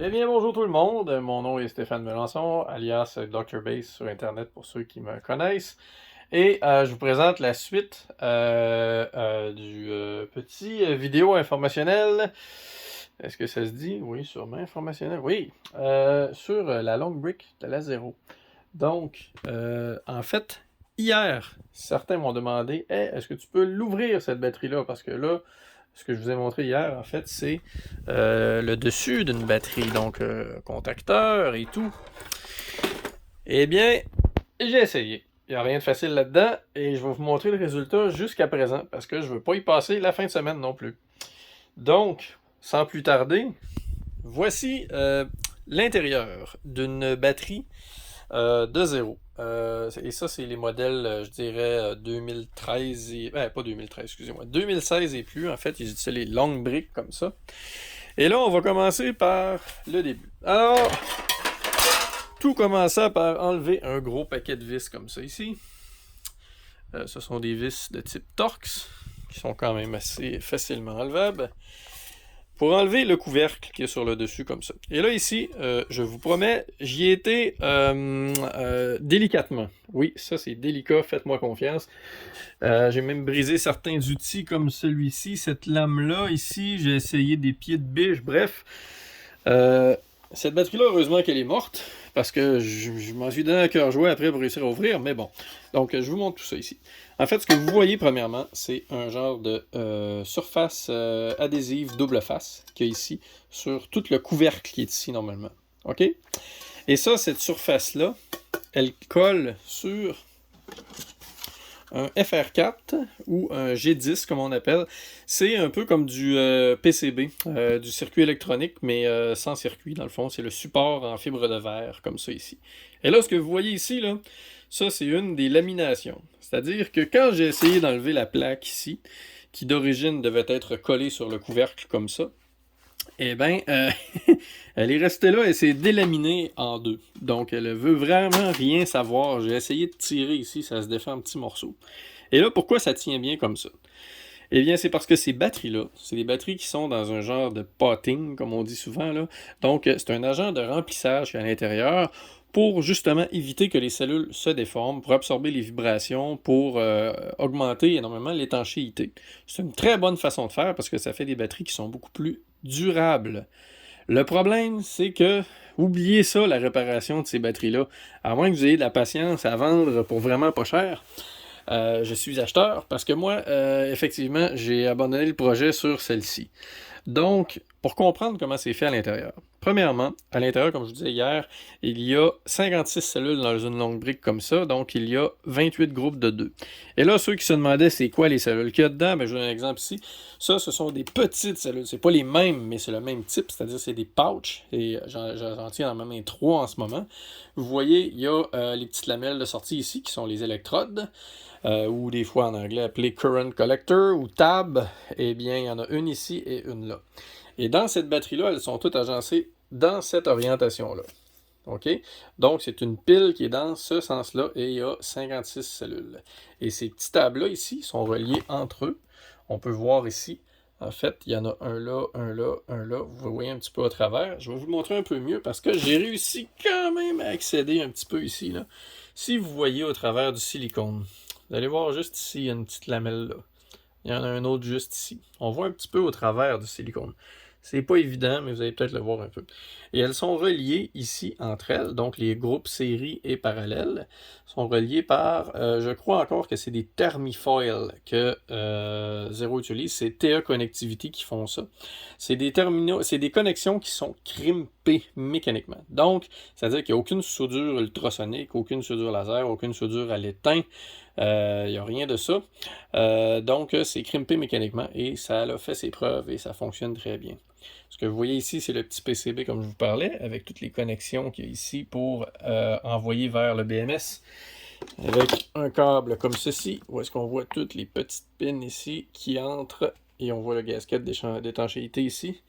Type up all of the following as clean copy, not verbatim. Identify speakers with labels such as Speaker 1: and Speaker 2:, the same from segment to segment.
Speaker 1: Eh bien, bonjour tout le monde. Mon nom est Stéphane Melançon, alias Dr. Base sur Internet pour ceux qui me connaissent. Et je vous présente la suite du petit vidéo informationnel. Est-ce que ça se dit? Oui, sûrement informationnel. Oui, sur la long brick de la zéro. Donc, en fait, hier, certains m'ont demandé, hey, est-ce que tu peux l'ouvrir cette batterie-là? Parce que là, ce que je vous ai montré hier, en fait, c'est le dessus d'une batterie, donc contacteur et tout. Eh bien, j'ai essayé. Il n'y a rien de facile là-dedans et je vais vous montrer le résultat jusqu'à présent parce que je ne veux pas y passer la fin de semaine non plus. Donc, sans plus tarder, voici l'intérieur d'une batterie de zéro. Et ça, c'est les modèles, je dirais, 2013 et... pas 2013, excusez-moi. 2016 et plus, en fait, ils utilisent les longues briques comme ça. Et là, on va commencer par le début. Alors, tout commença par enlever un gros paquet de vis comme ça ici. Ce sont des vis de type Torx, qui sont quand même assez facilement enlevables. Pour enlever le couvercle qui est sur le dessus comme ça. Et là ici, je vous promets, j'y ai été délicatement. Oui, ça c'est délicat, faites-moi confiance. J'ai même brisé certains outils comme celui-ci, cette lame-là ici, j'ai essayé des pieds de biche, bref. Cette batterie-là, heureusement qu'elle est morte, parce que je m'en suis donné un cœur joie après pour réussir à ouvrir, mais bon. Donc, je vous montre tout ça ici. En fait, ce que vous voyez, premièrement, c'est un genre de surface adhésive double face qu'il y a ici, sur tout le couvercle qui est ici, normalement. OK? Et ça, cette surface-là, elle colle sur un FR4 ou un G10 comme on appelle. C'est un peu comme du PCB, du circuit électronique, mais sans circuit dans le fond. C'est le support en fibre de verre, comme ça ici. Et là, ce que vous voyez ici, là, ça c'est une des laminations. C'est-à-dire que quand j'ai essayé d'enlever la plaque ici, qui d'origine devait être collée sur le couvercle comme ça, eh bien, elle est restée là et s'est délaminée en deux. Donc, elle veut vraiment rien savoir. J'ai essayé de tirer ici, ça se défait en petits morceaux. Et là, pourquoi ça tient bien comme ça? Eh bien, c'est parce que ces batteries-là, c'est des batteries qui sont dans un genre de potting, comme on dit souvent, là. Donc, c'est un agent de remplissage à l'intérieur pour justement éviter que les cellules se déforment, pour absorber les vibrations, pour augmenter énormément l'étanchéité. C'est une très bonne façon de faire parce que ça fait des batteries qui sont beaucoup plus durables. Le problème, c'est que, oubliez ça, la réparation de ces batteries-là. À moins que vous ayez de la patience à vendre pour vraiment pas cher, je suis acheteur parce que moi, effectivement, j'ai abandonné le projet sur celle-ci. Donc, pour comprendre comment c'est fait à l'intérieur. Premièrement, à l'intérieur, comme je vous disais hier, il y a 56 cellules dans une longue brique comme ça, donc il y a 28 groupes de 2. Et là, ceux qui se demandaient c'est quoi les cellules qu'il y a dedans, ben, je vous donne un exemple ici. Ça, ce sont des petites cellules. C'est pas les mêmes, mais c'est le même type, c'est-à-dire c'est des pouches. Et j'en tiens dans ma main 3 en ce moment. Vous voyez, il y a les petites lamelles de sortie ici qui sont les électrodes. Ou des fois en anglais appelé Current Collector ou Tab, eh bien, il y en a une ici et une là. Et dans cette batterie-là, elles sont toutes agencées dans cette orientation-là. OK? Donc, c'est une pile qui est dans ce sens-là et il y a 56 cellules. Et ces petits tabs-là ici sont reliés entre eux. On peut voir ici, en fait, il y en a un là, un là, un là. Vous voyez un petit peu au travers. Je vais vous le montrer un peu mieux parce que j'ai réussi quand même à accéder un petit peu ici, là. Si vous voyez au travers du silicone, vous allez voir juste ici, il y a une petite lamelle là. Il y en a un autre juste ici. On voit un petit peu au travers du silicone. C'est pas évident, mais vous allez peut-être le voir un peu. Et elles sont reliées ici entre elles, donc les groupes série et parallèles sont reliés par, je crois encore que c'est des thermifoils que Zero utilise, c'est TE Connectivity qui font ça. C'est des terminaux, c'est des connexions qui sont crimpées mécaniquement. Donc, c'est-à-dire qu'il n'y a aucune soudure ultrasonique, aucune soudure laser, aucune soudure à l'étain. Il n'y a rien de ça. Donc, c'est crimpé mécaniquement et ça a fait ses preuves et ça fonctionne très bien. Ce que vous voyez ici, c'est le petit PCB comme je vous parlais, avec toutes les connexions qu'il y a ici pour envoyer vers le BMS. Avec un câble comme ceci, où est-ce qu'on voit toutes les petites pins ici qui entrent et on voit le gasket d'étanchéité ici.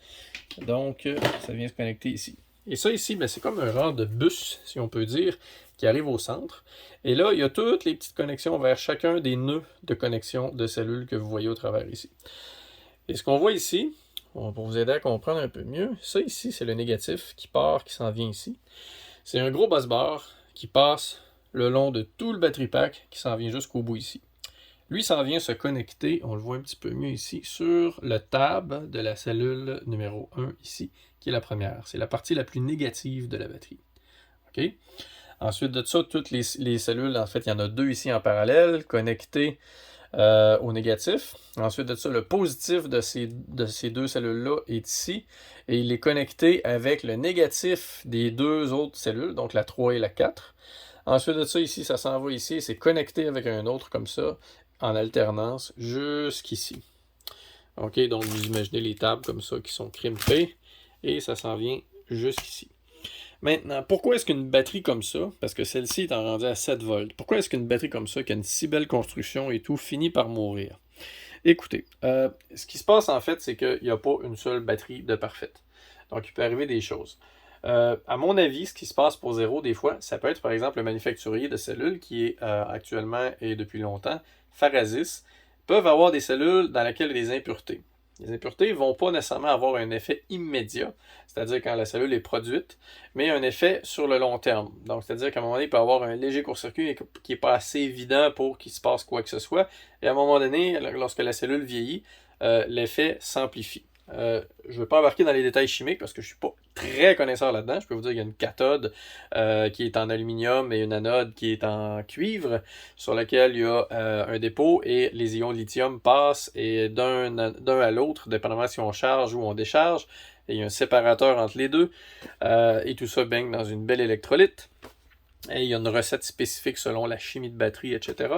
Speaker 1: Donc, ça vient se connecter ici. Et ça ici, ben, c'est comme un genre de bus, si on peut dire, qui arrive au centre. Et là, il y a toutes les petites connexions vers chacun des nœuds de connexion de cellules que vous voyez au travers ici. Et ce qu'on voit ici, pour vous aider à comprendre un peu mieux. Ça ici, c'est le négatif qui part, qui s'en vient ici. C'est un gros bus bar qui passe le long de tout le battery pack, qui s'en vient jusqu'au bout ici. Lui s'en vient se connecter, on le voit un petit peu mieux ici, sur le tab de la cellule numéro 1 ici, qui est la première. C'est la partie la plus négative de la batterie. OK? Ensuite de ça, toutes les cellules, en fait, il y en a 2 ici en parallèle, connectées au négatif. Ensuite de ça, le positif de ces 2 cellules-là est ici, et il est connecté avec le négatif des 2 autres cellules, donc la 3 et la 4. Ensuite de ça, ici, ça s'en va ici, c'est connecté avec un autre comme ça, en alternance, jusqu'ici. OK, donc vous imaginez les tables comme ça qui sont crimpées, et ça s'en vient jusqu'ici. Maintenant, pourquoi est-ce qu'une batterie comme ça, parce que celle-ci est en rendue à 7 volts, pourquoi est-ce qu'une batterie comme ça, qui a une si belle construction et tout, finit par mourir? Écoutez, ce qui se passe en fait, c'est qu'il n'y a pas une seule batterie de parfaite. Donc, il peut arriver des choses. À mon avis, ce qui se passe pour Zero, des fois, ça peut être par exemple le manufacturier de cellules qui est actuellement et depuis longtemps, Pharasys, peuvent avoir des cellules dans lesquelles il y a des impuretés. Les impuretés ne vont pas nécessairement avoir un effet immédiat, c'est-à-dire quand la cellule est produite, mais un effet sur le long terme. Donc, c'est-à-dire qu'à un moment donné, il peut y avoir un léger court-circuit qui n'est pas assez évident pour qu'il se passe quoi que ce soit. Et à un moment donné, lorsque la cellule vieillit, l'effet s'amplifie. Je ne vais pas embarquer dans les détails chimiques parce que je ne suis pas très connaisseur là-dedans. Je peux vous dire qu'il y a une cathode qui est en aluminium et une anode qui est en cuivre sur laquelle il y a un dépôt et les ions de lithium passent et d'un à l'autre, dépendamment si on charge ou on décharge. Et il y a un séparateur entre les deux et tout ça baigne dans une belle électrolyte. Et il y a une recette spécifique selon la chimie de batterie, etc.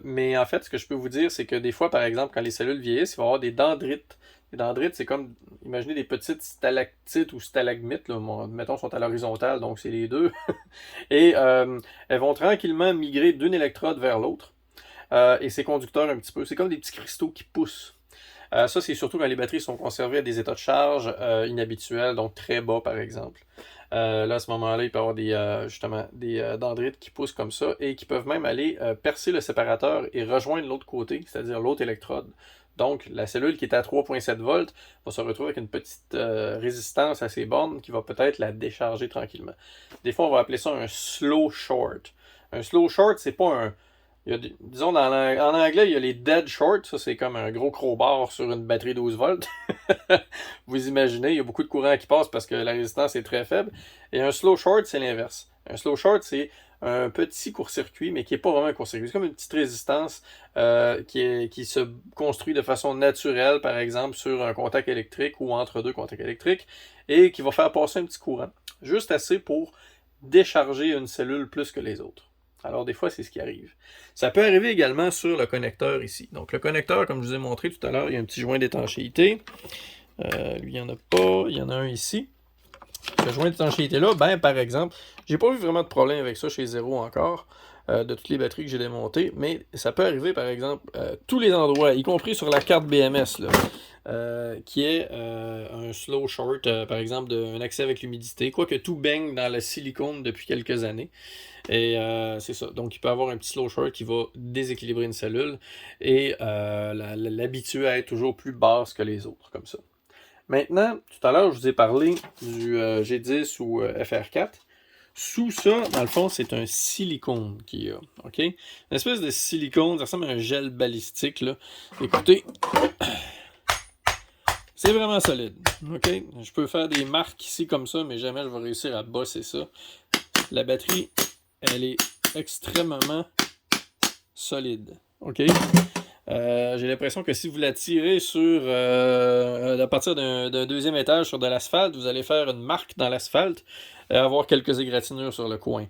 Speaker 1: Mais en fait, ce que je peux vous dire, c'est que des fois, par exemple, quand les cellules vieillissent, il va y avoir des dendrites. Les dendrites, c'est comme, imaginez des petites stalactites ou stalagmites, là, mettons, sont à l'horizontale, donc c'est les deux. Et elles vont tranquillement migrer d'une électrode vers l'autre. Et c'est conducteur un petit peu. C'est comme des petits cristaux qui poussent. Ça, c'est surtout quand les batteries sont conservées à des états de charge inhabituels, donc très bas, par exemple. Là, à ce moment-là, il peut y avoir justement des dendrites qui poussent comme ça et qui peuvent même aller percer le séparateur et rejoindre l'autre côté, c'est-à-dire l'autre électrode. Donc, la cellule qui est à 3,7 volts va se retrouver avec une petite résistance à ses bornes qui va peut-être la décharger tranquillement. Des fois, on va appeler ça un slow short. Un slow short, c'est pas un... disons, en anglais, il y a les dead short. Ça, c'est comme un gros crowbar sur une batterie 12 volts. Vous imaginez, il y a beaucoup de courant qui passe parce que la résistance est très faible. Et un slow short, c'est l'inverse. Un slow short, c'est un petit court-circuit, mais qui n'est pas vraiment un court-circuit. C'est comme une petite résistance qui se construit de façon naturelle, par exemple, sur un contact électrique ou entre deux contacts électriques, et qui va faire passer un petit courant. Juste assez pour décharger une cellule plus que les autres. Alors, des fois, c'est ce qui arrive. Ça peut arriver également sur le connecteur ici. Donc, le connecteur, comme je vous ai montré tout à l'heure, il y a un petit joint d'étanchéité. Lui, il n'y en a pas. Il y en a un ici. Ce joint d'étanchéité-là, ben, par exemple, j'ai pas vu vraiment de problème avec ça chez Zero encore, de toutes les batteries que j'ai démontées, mais ça peut arriver, par exemple, tous les endroits, y compris sur la carte BMS, là, qui est un slow short, par exemple, un accès avec l'humidité, quoique tout baigne dans le silicone depuis quelques années. Et c'est ça. Donc, il peut y avoir un petit slow short qui va déséquilibrer une cellule et l'habituer à être toujours plus basse que les autres, comme ça. Maintenant, tout à l'heure, je vous ai parlé du G10 ou FR4. Sous ça, dans le fond, c'est un silicone qu'il y a. OK? Une espèce de silicone, ça ressemble à un gel balistique, là. Écoutez, c'est vraiment solide. OK? Je peux faire des marques ici comme ça, mais jamais je vais réussir à bosser ça. La batterie, elle est extrêmement solide. OK? J'ai l'impression que si vous la tirez à partir d'un deuxième étage sur de l'asphalte, vous allez faire une marque dans l'asphalte et avoir quelques égratignures sur le coin.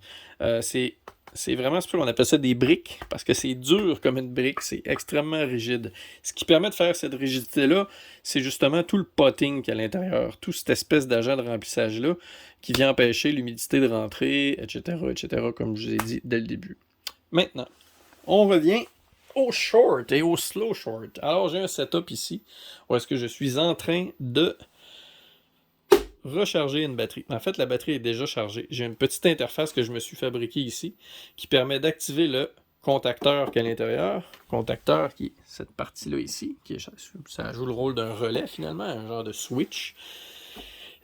Speaker 1: C'est vraiment ce qu'on appelle ça des briques, parce que c'est dur comme une brique, c'est extrêmement rigide. Ce qui permet de faire cette rigidité-là, c'est justement tout le potting qu'il y a à l'intérieur, toute cette espèce d'agent de remplissage-là qui vient empêcher l'humidité de rentrer, etc., comme je vous ai dit dès le début. Maintenant, on revient au short et au slow short. Alors, j'ai un setup ici où est-ce que je suis en train de recharger une batterie. En fait, la batterie est déjà chargée. J'ai une petite interface que je me suis fabriquée ici qui permet d'activer le contacteur qu'à l'intérieur. Contacteur qui est cette partie-là ici, ça joue le rôle d'un relais finalement, un genre de switch.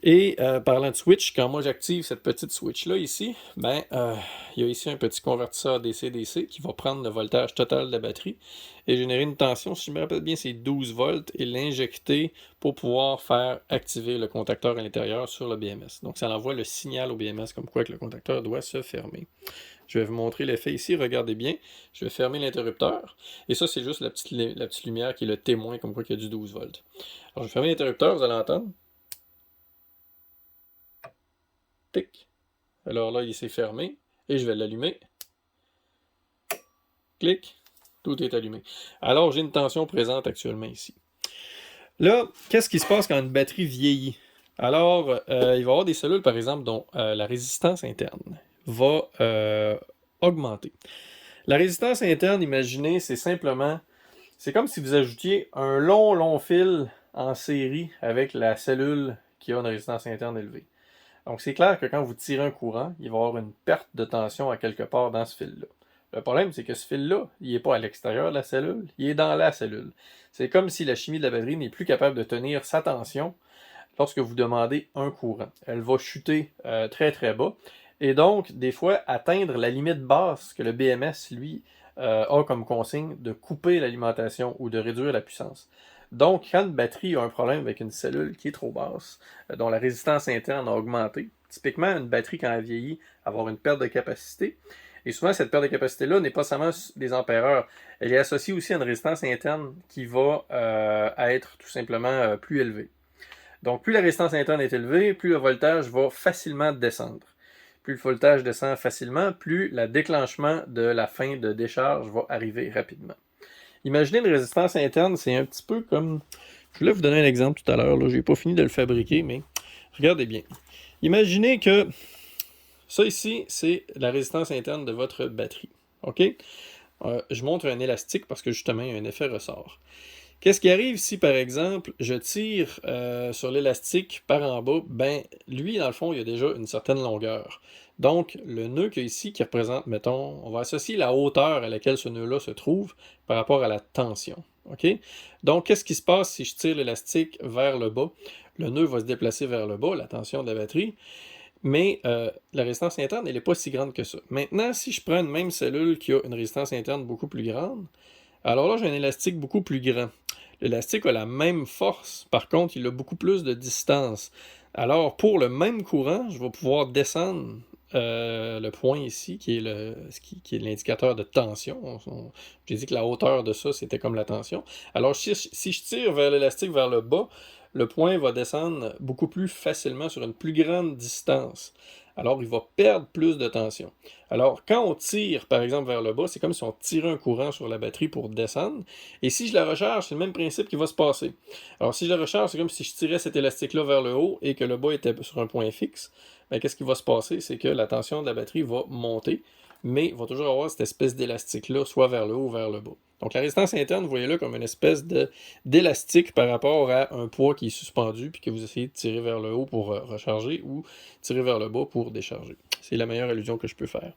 Speaker 1: Et parlant de switch, quand moi j'active cette petite switch-là ici, il y a ici un petit convertisseur DC-DC qui va prendre le voltage total de la batterie et générer une tension, si je me rappelle bien, c'est 12 volts, et l'injecter pour pouvoir faire activer le contacteur à l'intérieur sur le BMS. Donc ça envoie le signal au BMS comme quoi que le contacteur doit se fermer. Je vais vous montrer l'effet ici, regardez bien. Je vais fermer l'interrupteur. Et ça, c'est juste la petite lumière qui est le témoin comme quoi qu'il y a du 12 volts. Alors je vais fermer l'interrupteur, vous allez entendre. Tic. Alors là, il s'est fermé. Et je vais l'allumer. Clic. Tout est allumé. Alors, j'ai une tension présente actuellement ici. Là, qu'est-ce qui se passe quand une batterie vieillit? Alors, il va y avoir des cellules, par exemple, dont la résistance interne va augmenter. La résistance interne, imaginez, c'est simplement... C'est comme si vous ajoutiez un long fil en série avec la cellule qui a une résistance interne élevée. Donc, c'est clair que quand vous tirez un courant, il va y avoir une perte de tension à quelque part dans ce fil-là. Le problème, c'est que ce fil-là, il n'est pas à l'extérieur de la cellule, il est dans la cellule. C'est comme si la chimie de la batterie n'est plus capable de tenir sa tension lorsque vous demandez un courant. Elle va chuter très très bas et donc, des fois, atteindre la limite basse que le BMS, lui, a comme consigne de couper l'alimentation ou de réduire la puissance. Donc, quand une batterie a un problème avec une cellule qui est trop basse, dont la résistance interne a augmenté, typiquement, une batterie, quand elle vieillit, va avoir une perte de capacité. Et souvent, cette perte de capacité-là n'est pas seulement des ampères-heures. Elle est associée aussi à une résistance interne qui va être tout simplement plus élevée. Donc, plus la résistance interne est élevée, plus le voltage va facilement descendre. Plus le voltage descend facilement, plus le déclenchement de la fin de décharge va arriver rapidement. Imaginez une résistance interne, c'est un petit peu comme... Je voulais vous donner un exemple tout à l'heure, je n'ai pas fini de le fabriquer, mais regardez bien. Imaginez que ça ici, c'est la résistance interne de votre batterie. OK? Je montre un élastique parce que justement, il y a un effet ressort. Qu'est-ce qui arrive si, par exemple, je tire sur l'élastique par en bas? Ben, lui, dans le fond, il y a déjà une certaine longueur. Donc, le nœud qu'il y a ici, qui représente, mettons, on va associer la hauteur à laquelle ce nœud-là se trouve par rapport à la tension. OK? Donc, qu'est-ce qui se passe si je tire l'élastique vers le bas? Le nœud va se déplacer vers le bas, la tension de la batterie, mais la résistance interne, elle n'est pas si grande que ça. Maintenant, si je prends une même cellule qui a une résistance interne beaucoup plus grande, alors là, j'ai un élastique beaucoup plus grand. L'élastique a la même force, par contre, il a beaucoup plus de distance. Alors, pour le même courant, je vais pouvoir descendre le point ici, qui est l'indicateur de tension. J'ai dit que la hauteur de ça, c'était comme la tension. Alors, si je tire vers l'élastique vers le bas, le point va descendre beaucoup plus facilement sur une plus grande distance. Alors, il va perdre plus de tension. Alors, quand on tire, par exemple, vers le bas, c'est comme si on tirait un courant sur la batterie pour descendre. Et si je la recharge, c'est le même principe qui va se passer. Alors, si je la recharge, c'est comme si je tirais cet élastique-là vers le haut et que le bas était sur un point fixe. Bien, qu'est-ce qui va se passer? C'est que la tension de la batterie va monter, mais il va toujours avoir cette espèce d'élastique-là, soit vers le haut ou vers le bas. Donc, la résistance interne, vous voyez-là comme une espèce d'élastique par rapport à un poids qui est suspendu puis que vous essayez de tirer vers le haut pour recharger ou tirer vers le bas pour décharger. C'est la meilleure allusion que je peux faire.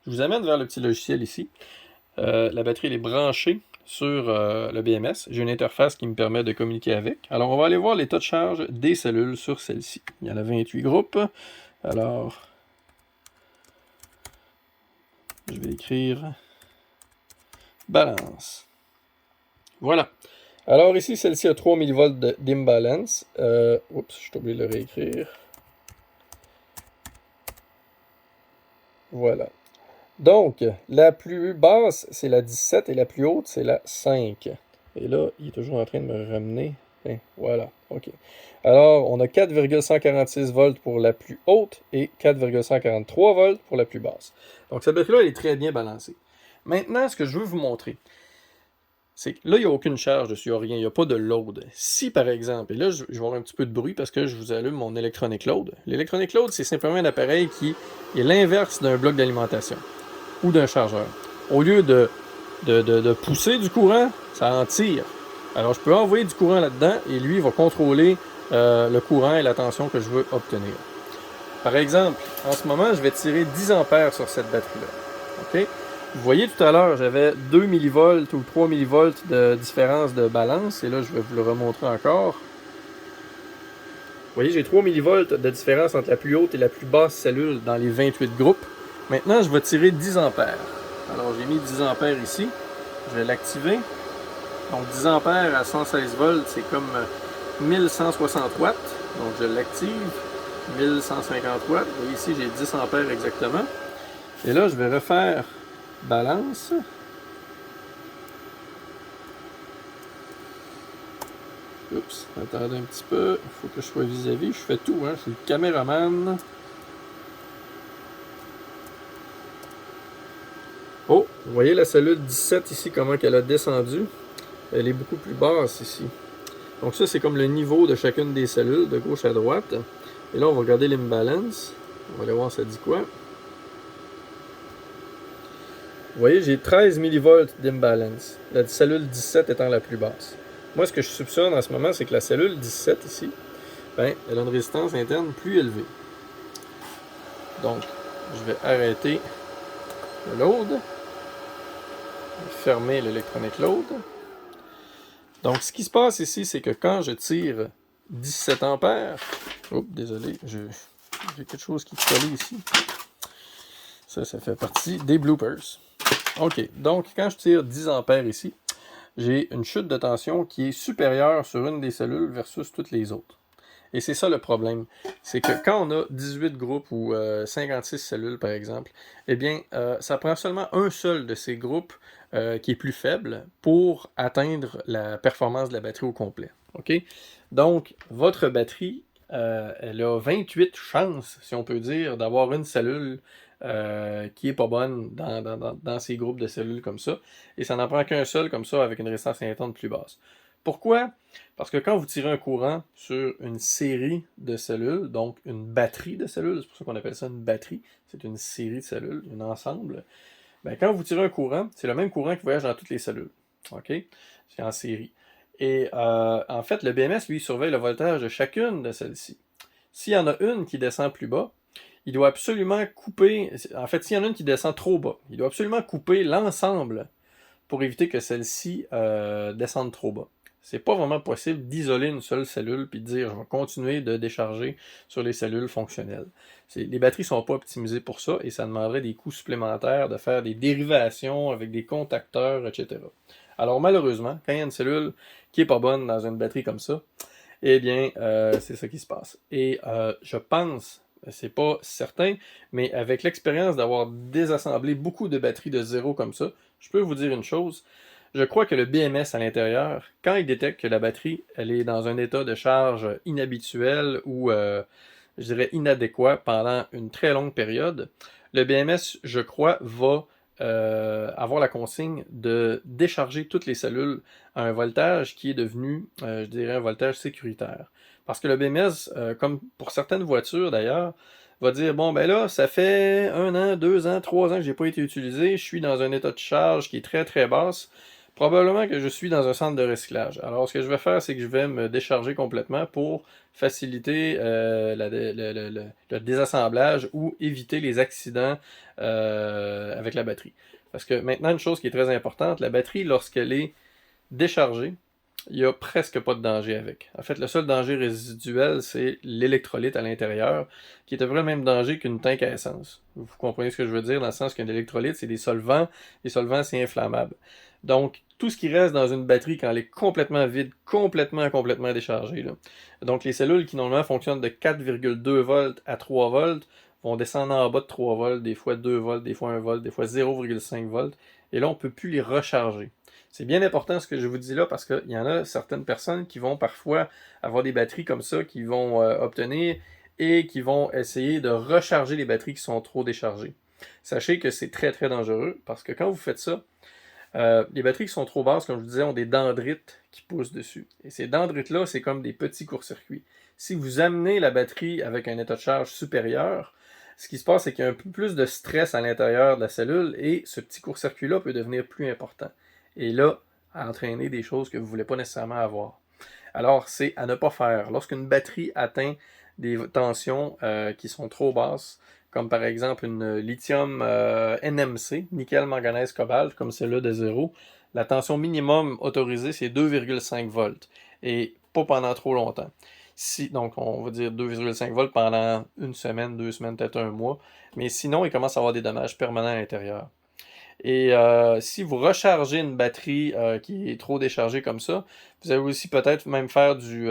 Speaker 1: Je vous amène vers le petit logiciel ici. La batterie elle est branchée sur le BMS. J'ai une interface qui me permet de communiquer avec. Alors, on va aller voir l'état de charge des cellules sur celle-ci. Il y en a 28 groupes. Alors, je vais écrire balance. Voilà. Alors ici, celle-ci a 3 mV d'imbalance. Oups, je suis obligé de le réécrire. Voilà. Donc, la plus basse, c'est la 17 et la plus haute, c'est la 5. Et là, il est toujours en train de me ramener. Voilà, OK. Alors, on a 4,146 volts pour la plus haute et 4,143 volts pour la plus basse. Donc, cette batterie-là, elle est très bien balancée. Maintenant, ce que je veux vous montrer, c'est que là, il n'y a aucune charge dessus, il n'y a rien, il n'y a pas de load. Si, par exemple, et là, je vais avoir un petit peu de bruit parce que je vous allume mon Electronic Load. L'Electronic Load, c'est simplement un appareil qui est l'inverse d'un bloc d'alimentation ou d'un chargeur. Au lieu de pousser du courant, ça en tire. Alors, je peux envoyer du courant là-dedans et lui, il va contrôler le courant et la tension que je veux obtenir. Par exemple, en ce moment, je vais tirer 10 ampères sur cette batterie-là. OK? Vous voyez tout à l'heure, j'avais 2 millivolts ou 3 millivolts de différence de balance. Et là, je vais vous le remontrer encore. Vous voyez, j'ai 3 millivolts de différence entre la plus haute et la plus basse cellule dans les 28 groupes. Maintenant, je vais tirer 10 ampères. Alors, j'ai mis 10 ampères ici. Je vais l'activer. Donc, 10 ampères à 116 volts, c'est comme 1160 watts. Donc, je l'active. 1150 watts. Vous voyez ici, j'ai 10 ampères exactement. Et là, je vais refaire balance. Oups, attendez un petit peu. Il faut que je sois vis-à-vis. Je fais tout, hein. Je suis le caméraman. Oh, vous voyez la cellule 17 ici, comment qu'elle a descendu. Elle est beaucoup plus basse ici. Donc ça, c'est comme le niveau de chacune des cellules, de gauche à droite. Et là, on va regarder l'imbalance. On va aller voir ça dit quoi. Vous voyez, j'ai 13 millivolts d'imbalance. La cellule 17 étant la plus basse. Moi, ce que je soupçonne en ce moment, c'est que la cellule 17 ici, ben, elle a une résistance interne plus élevée. Donc, je vais arrêter le load. Fermer l'électronic load. Donc, ce qui se passe ici, c'est que quand je tire 17 ampères... Oups, désolé, j'ai quelque chose qui est collé ici. Ça fait partie des bloopers. OK, donc quand je tire 10 ampères ici, j'ai une chute de tension qui est supérieure sur une des cellules versus toutes les autres. Et c'est ça le problème. C'est que quand on a 18 groupes ou 56 cellules, par exemple, eh bien, ça prend seulement un seul de ces groupes qui est plus faible pour atteindre la performance de la batterie au complet. OK? Donc, votre batterie, elle a 28 chances, si on peut dire, d'avoir une cellule qui est pas bonne dans ces groupes de cellules comme ça. Et ça n'en prend qu'un seul comme ça avec une résistance interne plus basse. Pourquoi? Parce que quand vous tirez un courant sur une série de cellules, donc une batterie de cellules, c'est pour ça qu'on appelle ça une batterie, c'est une série de cellules, un ensemble, ben, quand vous tirez un courant, c'est le même courant qui voyage dans toutes les cellules. OK? C'est en série. Et en fait, le BMS, lui, surveille le voltage de chacune de celles-ci. S'il y en a une qui descend plus bas, il doit absolument couper... En fait, s'il y en a une qui descend trop bas, il doit absolument couper l'ensemble pour éviter que celle-ci descende trop bas. C'est pas vraiment possible d'isoler une seule cellule puis de dire je vais continuer de décharger sur les cellules fonctionnelles. Les batteries sont pas optimisées pour ça et ça demanderait des coûts supplémentaires de faire des dérivations avec des contacteurs, etc. Alors malheureusement, quand il y a une cellule qui est pas bonne dans une batterie comme ça, eh bien c'est ça qui se passe. Et je pense, c'est pas certain, mais avec l'expérience d'avoir désassemblé beaucoup de batteries de zéro comme ça, je peux vous dire une chose. Je crois que le BMS à l'intérieur, quand il détecte que la batterie elle est dans un état de charge inhabituel ou, je dirais, inadéquat pendant une très longue période, le BMS, je crois, va avoir la consigne de décharger toutes les cellules à un voltage qui est devenu, je dirais, un voltage sécuritaire. Parce que le BMS, comme pour certaines voitures d'ailleurs, va dire, bon, ben là, ça fait 1 an, 2 ans, 3 ans que j'ai pas été utilisé, je suis dans un état de charge qui est très très basse, probablement que je suis dans un centre de recyclage. Alors, ce que je vais faire, c'est que je vais me décharger complètement pour faciliter le désassemblage ou éviter les accidents avec la batterie. Parce que maintenant, une chose qui est très importante, la batterie, lorsqu'elle est déchargée, il n'y a presque pas de danger avec. En fait, le seul danger résiduel, c'est l'électrolyte à l'intérieur, qui est à peu près le même danger qu'une tank à essence. Vous comprenez ce que je veux dire, dans le sens qu'un électrolyte, c'est des solvants. Les solvants, c'est inflammable. Donc, tout ce qui reste dans une batterie quand elle est complètement vide, complètement déchargée, là. Donc, les cellules qui normalement fonctionnent de 4,2 volts à 3 volts vont descendre en bas de 3 volts, des fois 2 volts, des fois 1 volt, des fois 0,5 volts. Et là, on ne peut plus les recharger. C'est bien important ce que je vous dis là parce qu'il y en a certaines personnes qui vont parfois avoir des batteries comme ça, qui vont obtenir et qui vont essayer de recharger les batteries qui sont trop déchargées. Sachez que c'est très très dangereux parce que quand vous faites ça, les batteries qui sont trop basses, comme je vous disais, ont des dendrites qui poussent dessus. Et ces dendrites-là, c'est comme des petits court-circuits. Si vous amenez la batterie avec un état de charge supérieur, ce qui se passe, c'est qu'il y a un peu plus de stress à l'intérieur de la cellule et ce petit court-circuit-là peut devenir plus important. Et là, à entraîner des choses que vous ne voulez pas nécessairement avoir. Alors, c'est à ne pas faire. Lorsqu'une batterie atteint des tensions qui sont trop basses, comme par exemple une lithium NMC, nickel, manganèse, cobalt, comme celle-là de 0. La tension minimum autorisée, c'est 2,5 volts, et pas pendant trop longtemps. Donc, on va dire 2,5 volts pendant une semaine, 2 semaines, peut-être un mois, mais sinon, il commence à avoir des dommages permanents à l'intérieur. Et si vous rechargez une batterie qui est trop déchargée comme ça, vous allez aussi peut-être même faire du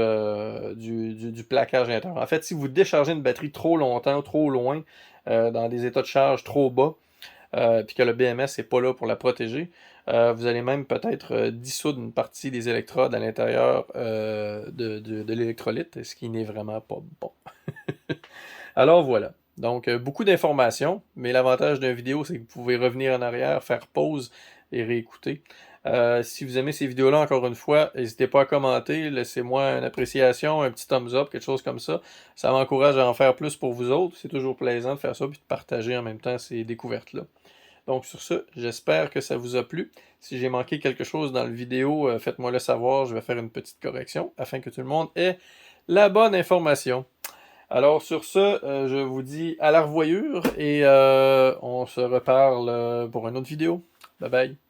Speaker 1: plaquage à l'intérieur. En fait, si vous déchargez une batterie trop longtemps, trop loin, dans des états de charge trop bas, puis que le BMS n'est pas là pour la protéger, vous allez même peut-être dissoudre une partie des électrodes à l'intérieur de l'électrolyte, ce qui n'est vraiment pas bon. Alors voilà. Donc, beaucoup d'informations, mais l'avantage d'une vidéo, c'est que vous pouvez revenir en arrière, faire pause et réécouter. Si vous aimez ces vidéos-là, encore une fois, n'hésitez pas à commenter, laissez-moi une appréciation, un petit thumbs up, quelque chose comme ça. Ça m'encourage à en faire plus pour vous autres. C'est toujours plaisant de faire ça, puis de partager en même temps ces découvertes-là. Donc sur ce, j'espère que ça vous a plu. Si j'ai manqué quelque chose dans la vidéo, faites-moi le savoir, je vais faire une petite correction afin que tout le monde ait la bonne information. Alors sur ce, je vous dis à la revoyure et on se reparle pour une autre vidéo. Bye bye.